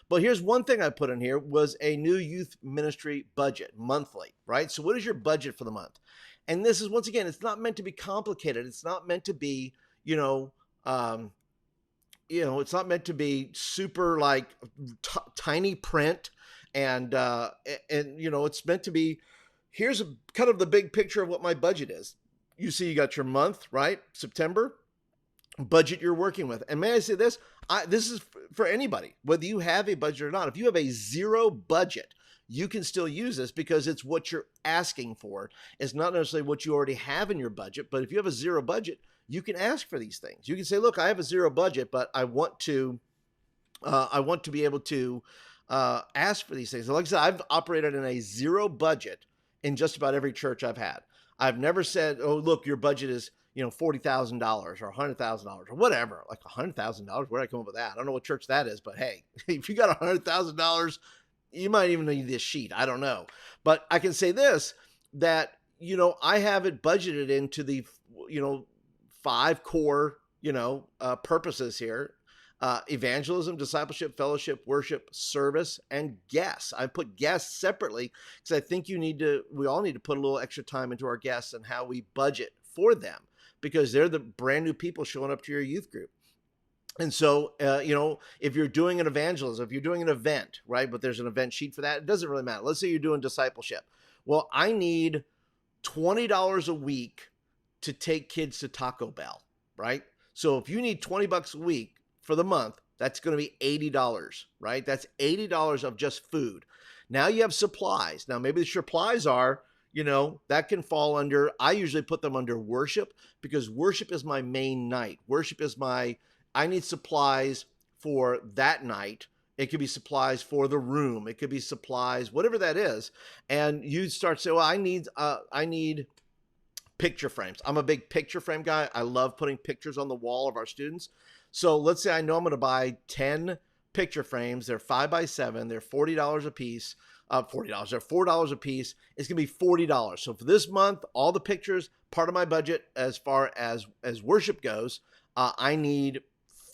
But here's one thing I put in here was a new youth ministry budget monthly, right? So what is your budget for the month? And this is, once again, it's not meant to be complicated. It's not meant to be, um, it's not meant to be super like tiny print, and it's meant to be. Here's kind of the big picture of what my budget is. You see, you got your month, right? September budget you're working with. And may I say this? This is for anybody, whether you have a budget or not. If you have a zero budget, you can still use this because it's what you're asking for. It's not necessarily what you already have in your budget, but if you have a zero budget, you can ask for these things. You can say, look, I have a zero budget, but I want to be able to ask for these things. And like I said, I've operated in a zero budget in just about every church I've had. I've never said, oh, look, your budget is $40,000 or $100,000 or whatever, like $100,000. Where did I come up with that? I don't know what church that is, but hey, if you got $100,000, you might even need this sheet. I don't know, but I can say this, that, I have it budgeted into the, 5 core, purposes here. Evangelism, discipleship, fellowship, worship, service, and guests. I put guests separately because I think we all need to put a little extra time into our guests and how we budget for them, because they're the brand new people showing up to your youth group. And so, if you're doing an evangelism, if you're doing an event, right, but there's an event sheet for that, it doesn't really matter. Let's say you're doing discipleship. Well, I need $20 a week to take kids to Taco Bell, right? So if you need $20 a week for the month, that's going to be $80, right? That's $80 of just food. Now you have supplies. Now maybe the supplies are, that can fall under, I usually put them under worship, because worship is my main night. Worship is I need supplies for that night. It could be supplies for the room. It could be supplies, whatever that is. And you start saying, well, I need picture frames. I'm a big picture frame guy. I love putting pictures on the wall of our students. So let's say I know I'm going to buy 10 picture frames. They're 5x7. They're $40 a piece. $40. They're $4 a piece. It's going to be $40. So for this month, all the pictures, part of my budget as far as worship goes, I need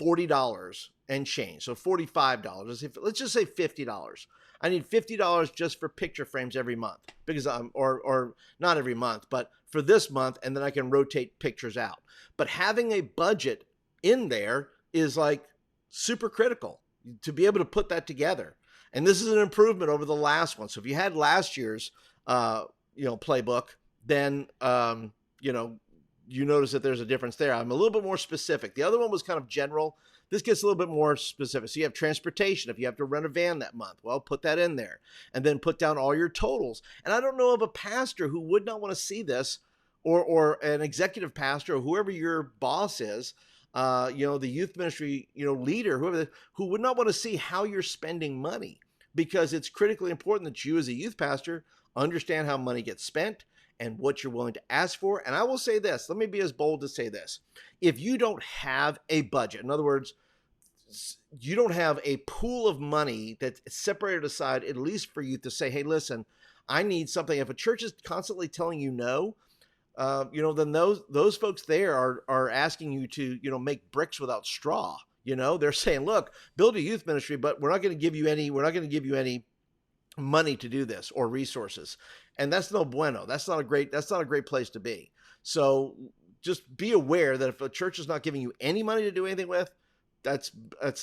$40 and change. So $45. Let's just say $50. I need $50 just for picture frames every month, because or not every month, but for this month, and then I can rotate pictures out. But having a budget in there is like super critical to be able to put that together. And this is an improvement over the last one. So if you had last year's, playbook, then, you notice that there's a difference there. I'm a little bit more specific. The other one was kind of general. This gets a little bit more specific. So you have transportation. If you have to rent a van that month, well, put that in there, and then put down all your totals. And I don't know of a pastor who would not want to see this, or an executive pastor, or whoever your boss is, the youth ministry, leader, who would not want to see how you're spending money, because it's critically important that you as a youth pastor understand how money gets spent and what you're willing to ask for. And I will say this, let me be as bold to say this. If you don't have a budget, in other words, you don't have a pool of money that's separated aside, at least for you to say, hey, listen, I need something. If a church is constantly telling you no, then those folks there are asking you to, make bricks without straw. They're saying, look, build a youth ministry, but we're not going to give you any money to do this, or resources. And that's no bueno. That's not a great place to be. So just be aware that if a church is not giving you any money to do anything with, that's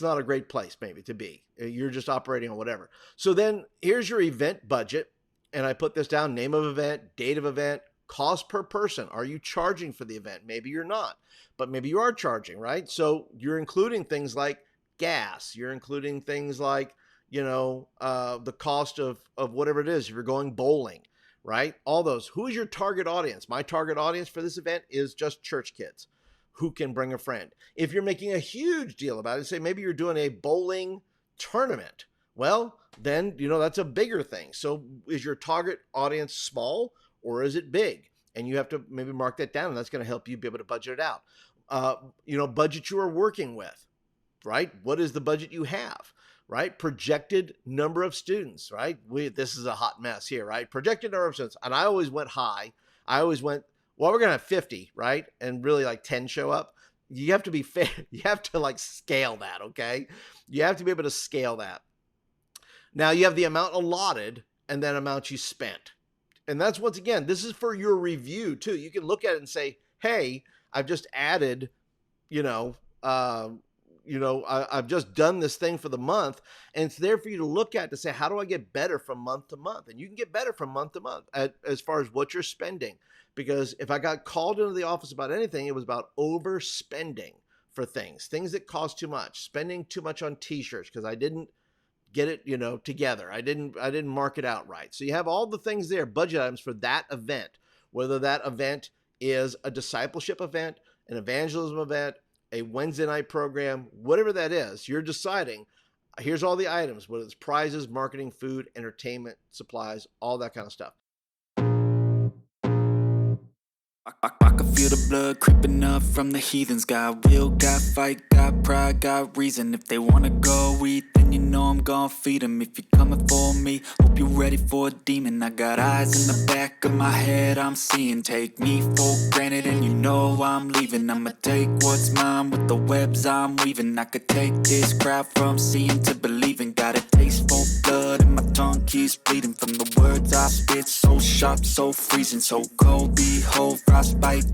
not a great place maybe to be. You're just operating on whatever. So then here's your event budget. And I put this down: name of event, date of event, cost per person. Are you charging for the event? Maybe you're not, but maybe you are charging, right? So you're including things like gas. You're including things like, the cost of whatever it is. If you're going bowling, right? All those. Who is your target audience? My target audience for this event is just church kids who can bring a friend. If you're making a huge deal about it, say maybe you're doing a bowling tournament, well, then, that's a bigger thing. So is your target audience small, or is it big? And you have to maybe mark that down, and that's going to help you be able to budget it out. Budget you are working with, right? What is the budget you have, right? Projected number of students, right? This is a hot mess here, right? Projected number of students. And I always went high. I always went, well, we're going to have 50, right? And really like 10 show up. You have to be fair. You have to scale that, okay? You have to be able to scale that. Now you have the amount allotted and then amount you spent. And that's, once again, this is for your review too. You can look at it and say, hey, I've just added, you know, I've just done this thing for the month, and it's there for you to look at to say, how do I get better from month to month? And you can get better from month to month as far as what you're spending. Because if I got called into the office about anything, it was about overspending for things that cost too much, spending too much on t-shirts because I didn't get it, together. I didn't mark it out right. So you have all the things there, budget items for that event, whether that event is a discipleship event, an evangelism event, a Wednesday night program, whatever that is, you're deciding, here's all the items, whether it's prizes, marketing, food, entertainment, supplies, all that kind of stuff. I can feel the blood creeping up from the heathens. Got will, got fight, got pride, got reason. If they wanna go eat, then you know I'm gonna feed them. If you're coming for me, hope you're ready for a demon. I got eyes in the back of my head, I'm seeing. Take me for granted and you know I'm leaving. I'ma take what's mine with the webs I'm weaving. I could take this crowd from seeing to believing. Got a taste for blood and my tongue keeps bleeding. From the words I spit, so sharp, so freezing, so cold, behold, frostbite.